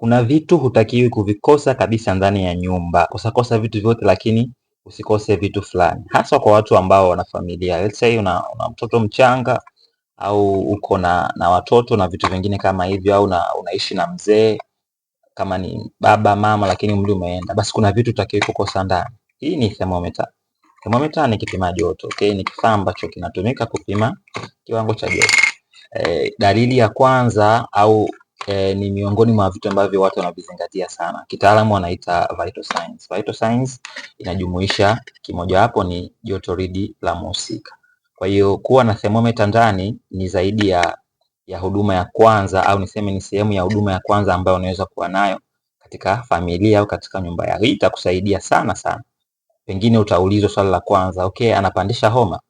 Kuna vitu hutakiwi kuvikosa kabisa ndani ya nyumba. Kosa vitu vyote, lakini usikose vitu fulani, hasa kwa watu ambao wana familia. Let's say una mtoto mchanga au uko na watoto na vitu vingine kama hivyo, au unaishi na mzee kama ni baba mama, lakini umri umeenda, basi kuna vitu hutakiwi kukosa ndani. Hii ni thermometer. Thermometer ni kipima joto, okay? Ni kifaa ambacho kinatumika kupima kiwango cha joto. Dalili ya kwanza au ni miongoni mwa vitu ambavyo watu wanavizingatia sana. Kitaalamu wanaita vital signs. Vital signs inajumuisha kimojawapo ni joto ridi la mhusika. Kwa hiyo kuwa na thermometer ndani ni zaidi ya huduma ya kwanza, au niseme ni sehemu ya huduma ya kwanza ambayo unaweza kuwa nayo katika familia au katika nyumba yako. Hii itakusaidia sana sana. Pengine utaulizwa swali la kwanza, okay, anapandisha homa?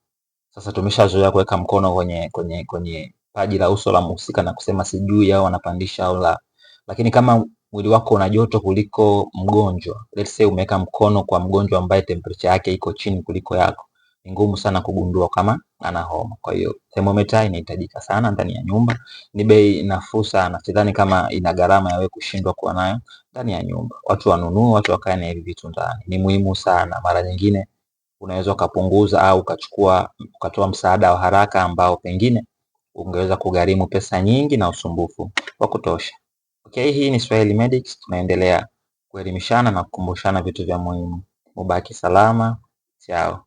Sasa tumeshazoea kuweka mkono kwenye paji la uso la mhusika na kusema sijui au anapandisha au la. Lakini kama mwili wako una joto kuliko mgonjwa, let's say umeweka mkono kwa mgonjwa ambaye temperature yake iko chini kuliko yako, ni ngumu sana kugundua kama ana homa. Kwa hiyo thermometer inahitajika sana ndani ya nyumba. Ni bei nafuu sana, sidhani kama ina gharama ya wewe kushindwa kuwa nayo ndani ya nyumba. Watu wanunue, watu wakae na hivi vitu ndani, ni muhimu sana. Mara nyingine unaweza ukapunguza au ukatoa msaada wa haraka ambao pengine ungeweza kugharimu pesa nyingi na usumbufu wa kutosha. Okay, hii ni Swahili Medics, tunaendelea kuelimishana na kukumbushana vitu vya muhimu. Mubaki salama. Chao.